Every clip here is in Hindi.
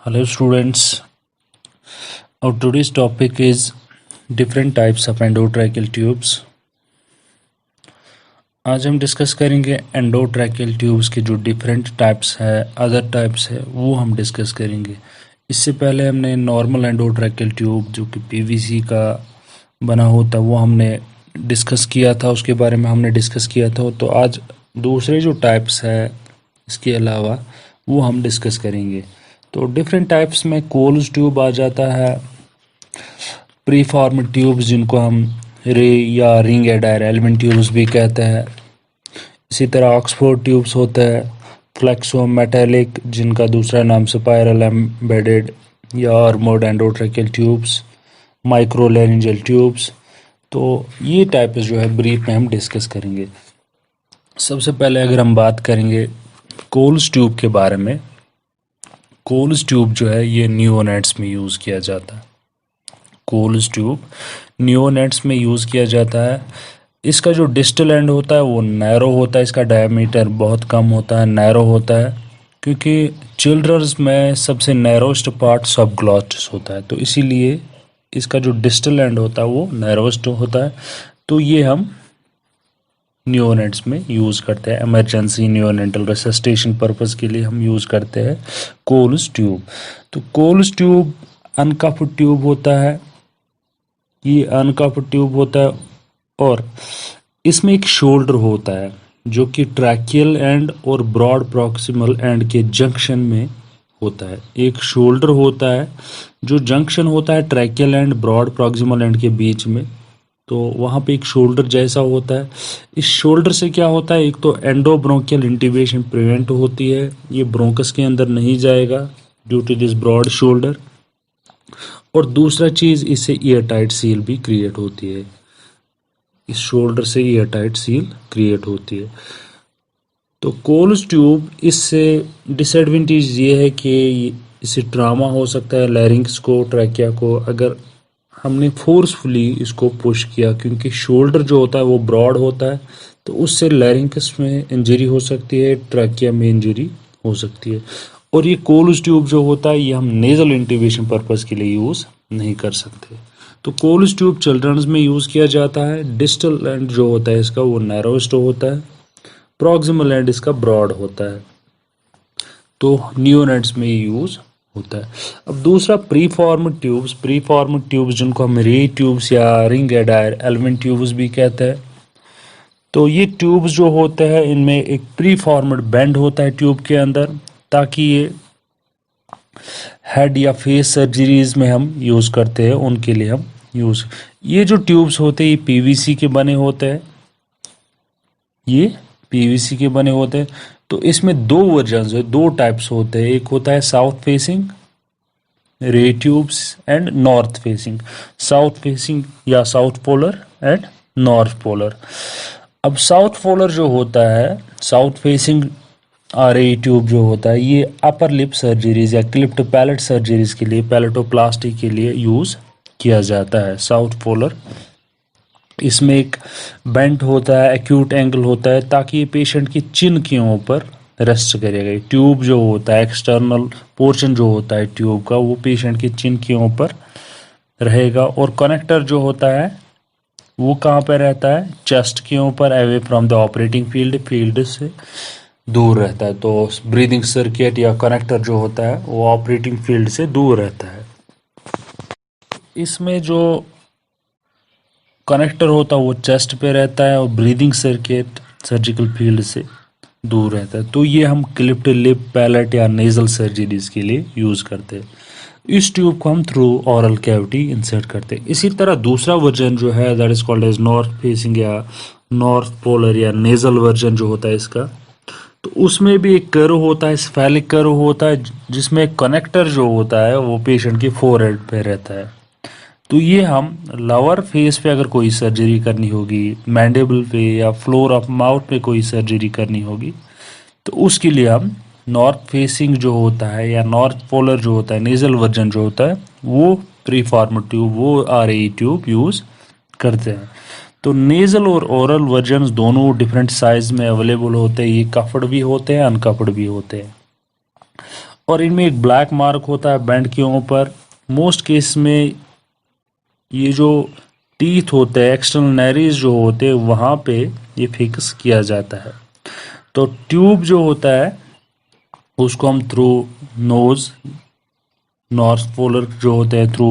Hello students, our today's topic is different types of endotracheal tubes. आज हम डिस्कस करेंगे एंडोट्रैकियल ट्यूब्स के जो डिफरेंट टाइप्स है, अदर टाइप्स है, वो हम डिस्कस करेंगे। इससे पहले हमने नॉर्मल एंडोट्रैकियल ट्यूब जो कि पीवीसी का बना होता वो हमने डिस्कस किया था, उसके बारे में हमने डिस्कस किया था। तो आज दूसरे जो टाइप्स है इसके अलावा वो हम डिस्कस करेंगे। तो डिफरेंट टाइप्स में कोल्स ट्यूब आ जाता है, प्री फॉर्म्ड ट्यूब्स जिनको हम रे या रिंग एडायर एलिमेंट ट्यूब्स भी कहते हैं। इसी तरह ऑक्सफोर्ड ट्यूब्स होता है, फ्लेक्सो मेटेलिक जिनका दूसरा नाम स्पाइरल एम्बेडेड या armoured endotracheal tubes, micro laryngeal tubes. तो ये टाइप्स जो है ब्रीफ में हम डिस्कस करेंगे। सबसे पहले अगर हम बात करेंगे कोल्स ट्यूब के बारे में, कोल्स ट्यूब जो है ये नियोनेट्स में यूज़ किया जाता है। कोल्स ट्यूब नियोनेट्स में यूज़ किया जाता है। इसका जो डिस्टल एंड होता है वो नैरो होता है, इसका डायमीटर बहुत कम होता है, नैरो होता है, क्योंकि चिल्ड्रंस में सबसे नैरोस्ट पार्ट सबग्लॉटिस होता है, तो इसीलिए इसका जो डिस्टल एंड होता है वो नैरोस्ट होता है। तो ये हम नियोनेट्स में यूज़ करते हैं, इमरजेंसी नियोनेटल रेससिटेशन पर्पस के लिए हम यूज़ करते हैं कोल्स ट्यूब। तो कोल्स ट्यूब अनकफ्ड ट्यूब होता है, ये अनकफ्ड ट्यूब होता है और इसमें एक शोल्डर होता है जो कि ट्रैकियल एंड और ब्रॉड प्रॉक्सिमल एंड के जंक्शन में होता है। एक शोल्डर होता है जो जंक्शन होता है tracheal and broad proximal end के बीच में, तो वहाँ पे एक शोल्डर जैसा होता है। इस शोल्डर से क्या होता है, एक तो एंडोब्रोंकियल इंटिवेशन प्रिवेंट होती है, ये ब्रोंकस के अंदर नहीं जाएगा due to this broad shoulder, और दूसरा चीज़ इससे ईयर टाइट सील भी क्रिएट होती है। इस शोल्डर से ईयर टाइट सील क्रिएट होती है। तो कोल्स ट्यूब इससे डिसएडवांटेज ये है कि इससे ट्रामा हो सकता है लैरिंक्स को, ट्रैकिया को, अगर हमने फोर्सफुली इसको पुश किया, क्योंकि शोल्डर जो होता है वो ब्रॉड होता है, तो उससे लैरिंक्स में इंजरी हो सकती है, ट्रैकिया में इंजरी हो सकती है। और ये कोल्स ट्यूब जो होता है ये हम नेजल इंटिवेशन पर्पस के लिए यूज़ नहीं कर सकते। तो कोल्स ट्यूब चिल्ड्रंस में यूज़ किया जाता है। डिस्टल एंड जो होता है इसका वो नैरोस्ट होता है, प्रॉक्सिमल एंड इसका ब्रॉड होता है, तो नियोनेट्स में यूज़ होता है। अब दूसरा प्री फॉर्म्ड ट्यूब्स जिनको हम रे ट्यूब्स या रिंग एडायर एलिमेंट ट्यूब्स भी कहते हैं। तो ये ट्यूब्स जो होते हैं इनमें एक प्री फॉर्म्ड बेंड होता है ट्यूब के अंदर, ताकि ये हेड या फेस सर्जरीज में हम यूज़ करते हैं, उनके लिए हम यूज़। ये जो ट्यूब्स होते हैं ये पीवीसी के बने होते हैं, ये पीवीसी के बने होते हैं। तो इसमें दो वर्जन्स है, दो टाइप्स होते हैं, एक होता है south facing ray tubes and north facing, south facing या south polar and north polar. अब साउथ पोलर जो होता है, south facing R A tube जो होता है, ये अपर लिप सर्जरीज या क्लिप्ड पैलेट सर्जरीज के लिए, पैलेटोप्लास्टी के लिए यूज़ किया जाता है साउथ पोलर। इसमें एक बेंट होता है, एक्यूट एंगल होता है, ताकि ये पेशेंट की चिन के ऊपर रेस्ट करेगा। ट्यूब जो होता है, एक्सटर्नल पोर्शन जो होता है ट्यूब का, वो पेशेंट की चिन के ऊपर रहेगा। और कनेक्टर जो होता है वो कहाँ पे रहता है, चेस्ट के ऊपर, away from the operating field से दूर रहता है। तो ब्रीदिंग सर्किट या कनेक्टर जो होता है वो ऑपरेटिंग फील्ड से दूर रहता है। इसमें जो कनेक्टर होता है वो चेस्ट पे रहता है और ब्रीदिंग सर्किट सर्जिकल फील्ड से दूर रहता है। तो ये हम क्लिप्ड लिप, पैलेट या नेजल सर्जरीज के लिए यूज़ करते हैं। इस ट्यूब को हम थ्रू ऑरल कैविटी इंसर्ट करते हैं। इसी तरह दूसरा वर्जन जो है that is called as north facing या नॉर्थ पोलर या नेजल वर्जन जो होता है इसका, तो उसमें भी एक कर्व होता है, स्फेलिक कर्व होता है, जिसमें कनेक्टर जो होता है वो पेशेंट की फोरहेड पे रहता है। तो ये हम लोअर फेस पे अगर कोई सर्जरी करनी होगी, मैंडिबल पे या फ्लोर ऑफ माउथ पे कोई सर्जरी करनी होगी, तो उसके लिए हम नॉर्थ फेसिंग जो होता है या नॉर्थ पोलर जो होता है, नेजल वर्जन जो होता है, वो प्रीफॉर्म्ड ट्यूब, वो आर ए ट्यूब यूज़ करते हैं। तो नेजल और ओरल वर्जन दोनों डिफरेंट साइज में अवेलेबल होते हैं। ये कफ्ड भी होते हैं, अनकफ्ड भी होते हैं। और इनमें एक ब्लैक मार्क होता है बैंड के ऊपर। मोस्ट केस में ये जो टीथ होते हैं, एक्सटर्नल नैरीज जो होते हैं, वहाँ पे ये फिक्स किया जाता है। तो ट्यूब जो होता है उसको हम थ्रू नोज, नॉर्थ पोलर जो होते हैं थ्रू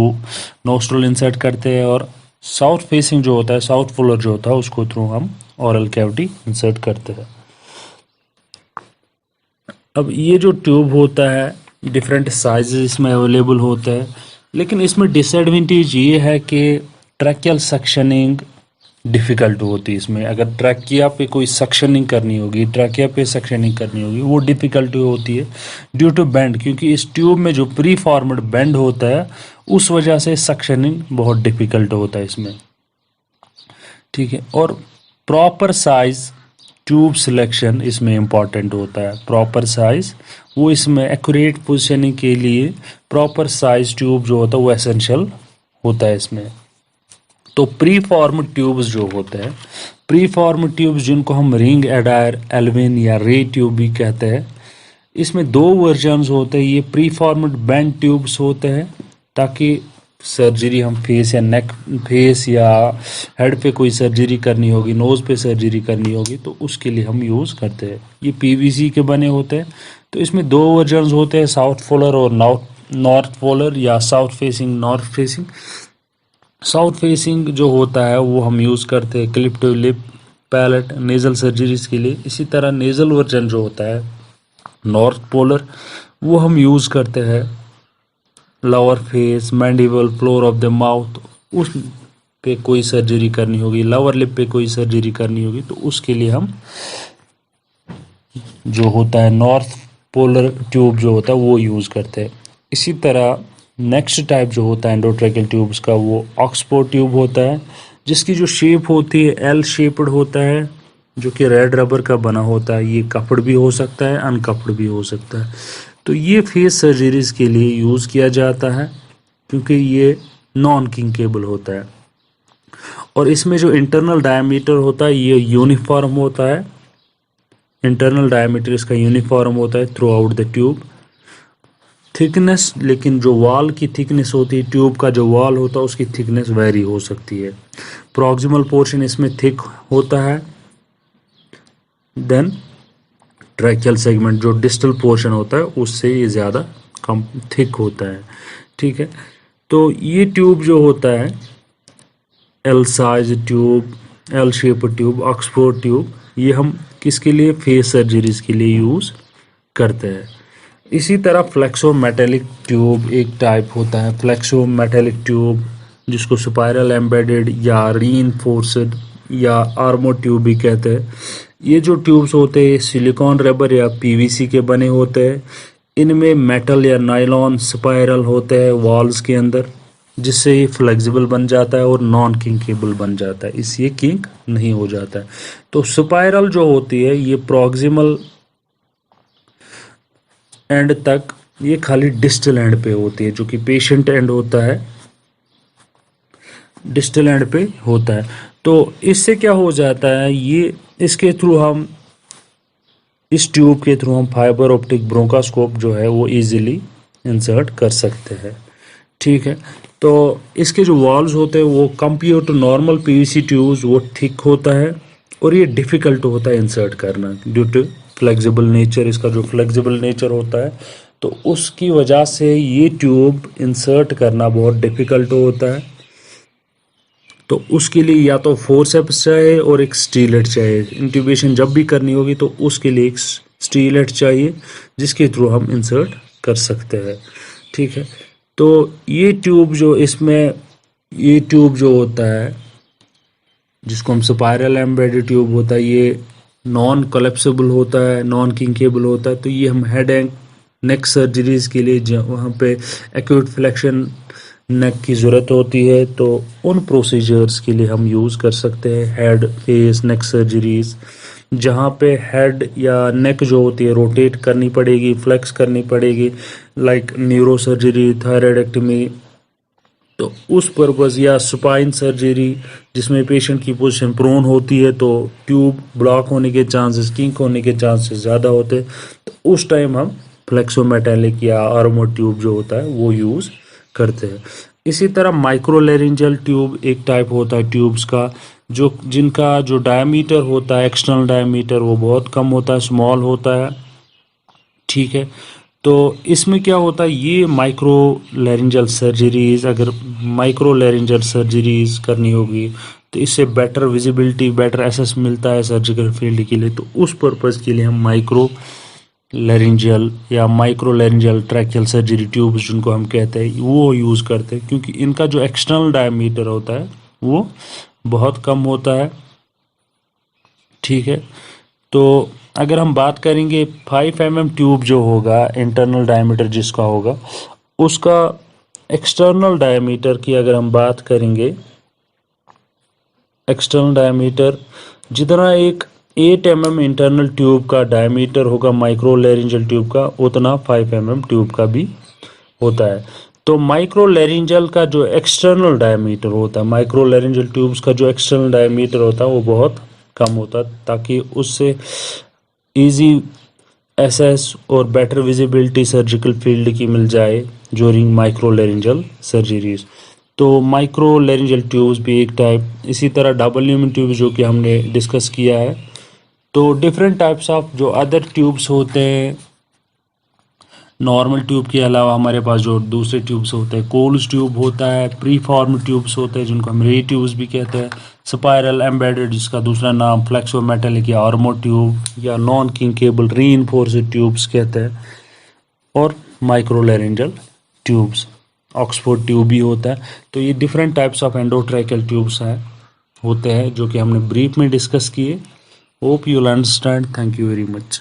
नोस्ट्रल इंसर्ट करते हैं, और साउथ फेसिंग जो होता है, साउथ पोलर जो होता है, उसको थ्रू हम ओरल कैविटी इंसर्ट करते हैं। अब ये जो ट्यूब होता है डिफरेंट साइजेस इसमें अवेलेबल होते हैं, लेकिन इसमें डिसएडवांटेज ये है कि ट्रैकियल सक्शनिंग डिफ़िकल्ट होती है इसमें। अगर ट्रैकिया पे कोई सक्शनिंग करनी होगी, ट्रैकिया पे सक्शनिंग करनी होगी, वो डिफ़िकल्टी होती है ड्यू टू बेंड, क्योंकि इस ट्यूब में जो प्री फॉर्म्ड बेंड होता है उस वजह से सक्शनिंग बहुत डिफ़िकल्ट होता है इसमें। ठीक है, और प्रॉपर साइज ट्यूब सिलेक्शन इसमें इम्पॉर्टेंट होता है। प्रॉपर साइज वो इसमें एक्यूरेट पोजिशनिंग के लिए प्रॉपर साइज ट्यूब जो होता है वो एसेंशियल होता है इसमें। तो प्री फॉर्म ट्यूब्स जो होते हैं, प्री फॉर्म ट्यूब्स जिनको हम रिंग एडायर, एल्विन या रे ट्यूब भी कहते हैं, इसमें दो वर्जन्स होते हैं। ये प्री फॉर्म्ड बेंड ट्यूब्स होते हैं ताकि सर्जरी हम फेस या नेक, फेस या हेड पे कोई सर्जरी करनी होगी, नोज़ पे सर्जरी करनी होगी, तो उसके लिए हम यूज़ करते हैं। ये पीवीसी के बने होते हैं। तो इसमें दो वर्जन्स होते हैं, साउथ पोलर और नॉर्थ पोलर, या south facing, north facing. South facing जो होता है वो हम यूज़ करते हैं clip to lip, palate, nasal surgeries के लिए। इसी तरह नेज़ल वर्जन जो होता है नॉर्थ पोलर, वो हम यूज़ करते हैं lower face, mandible, floor of the mouth, उस पे कोई सर्जरी करनी होगी, लोअर लिप पे कोई सर्जरी करनी होगी, तो उसके लिए हम जो होता है नॉर्थ पोलर ट्यूब जो होता है वो यूज़ करते हैं। इसी तरह नेक्स्ट टाइप जो होता है एंडोट्रैकियल ट्यूब्स का, वो ऑक्सफोर्ड ट्यूब होता है, जिसकी जो शेप होती है एल शेप्ड होता है, जो कि रेड रबर का बना होता है। ये कपड़ भी हो सकता है, अनकपड़ भी हो सकता है। तो ये फेस सर्जरीज के लिए यूज़ किया जाता है क्योंकि ये नॉन किंकेबल होता है। और इसमें जो इंटरनल डायमीटर होता है ये यूनिफॉर्म होता है। इंटरनल डायमीटर इसका यूनिफॉर्म होता है through out the tube. Thickness, लेकिन जो वॉल की थिकनेस होती है, ट्यूब का जो वॉल होता है उसकी थिकनेस वेरी हो सकती है। प्रॉक्सिमल पोर्शन इसमें थिक होता है, देन ट्रैकियल सेगमेंट जो डिस्टल पोर्शन होता है उससे ये ज़्यादा कम थिक होता है। ठीक है, तो ये ट्यूब जो होता है L size tube, L shape tube, Oxford tube, ये हम किसके लिए, फेस सर्जरीज के लिए यूज़ करते हैं। इसी तरह फ्लेक्सो मेटेलिक ट्यूब एक टाइप होता है। फ्लेक्सो मेटेलिक ट्यूब जिसको स्पाइरल एम्बेडेड या रीइंफोर्स्ड या आर्मो ट्यूब भी कहते हैं। ये जो ट्यूब्स होते हैं सिलिकॉन रबर या पीवीसी के बने होते हैं। इनमें मेटल या नायलॉन स्पाइरल होते हैं वॉल्स के अंदर, जिससे ये फ्लेक्सिबल बन जाता है और नॉन किंकेबल बन जाता है, इससे किंक नहीं हो जाता है। तो स्पाइरल जो होती है ये प्रॉक्सिमल एंड तक, ये खाली डिस्टल एंड पे होती है, जो कि पेशेंट एंड होता है, डिस्टल एंड पे होता है। तो इससे क्या हो जाता है, ये इसके थ्रू हम, इस ट्यूब के थ्रू हम फाइबर ऑप्टिक ब्रोंकास्कोप जो है वो इजीली इंसर्ट कर सकते हैं। ठीक है, तो इसके जो वॉल्स होते हैं वो compare to normal PVC tubes वो थिक होता है, और ये डिफ़िकल्ट होता है इंसर्ट करना ड्यू टू फ्लेक्सिबल नेचर। इसका जो फ्लेक्सिबल नेचर होता है तो उसकी वजह से ये ट्यूब इंसर्ट करना बहुत डिफ़िकल्ट होता है। तो उसके लिए या तो फोर्सेप्स चाहिए और एक स्टीलेट चाहिए। इंट्यूबेशन जब भी करनी होगी तो उसके लिए एक स्टीलेट चाहिए जिसके थ्रू हम इंसर्ट कर सकते हैं। ठीक है, तो ये ट्यूब जो इसमें, ये ट्यूब जो होता है जिसको हम स्पाइरल एम्बेडेड ट्यूब होता है, ये नॉन कोलेप्सिबल होता है, नॉन किंकेबल होता है। तो ये हम हेड एंड नेक सर्जरीज के लिए वहाँ पे एक्यूट फ्लेक्शन नेक की ज़रूरत होती है, तो उन प्रोसीजर्स के लिए हम यूज़ कर सकते हैं हेड, फेस, नेक सर्जरीज, जहाँ पे हेड या नेक जो होती है रोटेट करनी पड़ेगी, फ्लेक्स करनी पड़ेगी, लाइक न्यूरो सर्जरी, थायराइडेक्टमी। तो उस पर्पज़, या स्पाइन सर्जरी जिसमें पेशेंट की पोजीशन प्रोन होती है तो ट्यूब ब्लॉक होने के चांसेस, किंक होने के चांसेस ज़्यादा होते हैं, तो उस टाइम हम फ्लेक्सोमेटेलिक या आर्मो ट्यूब जो होता है वो यूज़ करते हैं। इसी तरह माइक्रोलैरिंजियल ट्यूब एक टाइप होता है ट्यूब्स का, जो जिनका जो डायमीटर होता है, एक्सटर्नल डायमीटर, वो बहुत कम होता है, स्मॉल होता है। ठीक है, तो इसमें क्या होता है, ये माइक्रो लैरिंजल सर्जरीज, अगर माइक्रो लैरिंजल सर्जरीज करनी होगी तो इससे बेटर विजिबिलिटी, बेटर एसेस मिलता है सर्जिकल फील्ड के लिए। तो उस पर्पज़ के लिए हम माइक्रो लैरिंजल या micro laryngeal tracheal surgery tubes जिनको हम कहते हैं वो यूज़ करते हैं, क्योंकि इनका जो एक्सटर्नल डायमीटर होता है वो बहुत कम होता है। ठीक है, तो अगर हम बात करेंगे 5 mm ट्यूब जो होगा, इंटरनल डायमीटर जिसका होगा, उसका एक्सटर्नल डायमीटर की अगर हम बात करेंगे, एक्सटर्नल डायमीटर जितना एक 8 mm इंटरनल ट्यूब का डायमीटर होगा माइक्रो लैरिंजल ट्यूब का, उतना 5 mm ट्यूब का भी होता है। तो माइक्रो लैरिंजल का जो एक्सटर्नल डायमीटर होता है, माइक्रो लैरिंजल ट्यूब्स का जो एक्सटर्नल डायमीटर होता है वो बहुत कम होता है, ताकि उससे इजी एसेस और बेटर विजिबिलिटी सर्जिकल फील्ड की मिल जाए ड्यूरिंग माइक्रो लैरिंजल सर्जरीज। तो माइक्रो लैरिंजल ट्यूब्स भी एक टाइप, इसी तरह डबल ल्यूमेन ट्यूब्स जो कि हमने डिस्कस किया है। तो डिफरेंट टाइप्स ऑफ जो अदर ट्यूब्स होते हैं, नॉर्मल ट्यूब के अलावा हमारे पास जो दूसरे ट्यूब्स होते हैं, कोल्स ट्यूब होता है, प्री फॉर्म ट्यूब्स होते हैं जिनको हम रे ट्यूब्स भी कहते हैं, स्पाइरल एम्बेडेड जिसका दूसरा नाम फ्लेक्सोमेटेलिक या आर्मो ट्यूब या नॉन किंकेबल रीइंफोर्स्ड ट्यूब्स कहते हैं, और micro laryngeal tubes, Oxford tube भी होता है। तो ये different types of endotracheal tubes हैं होते हैं जो कि हमने ब्रीफ में डिस्कस किए। Hope you will understand. Thank you very much.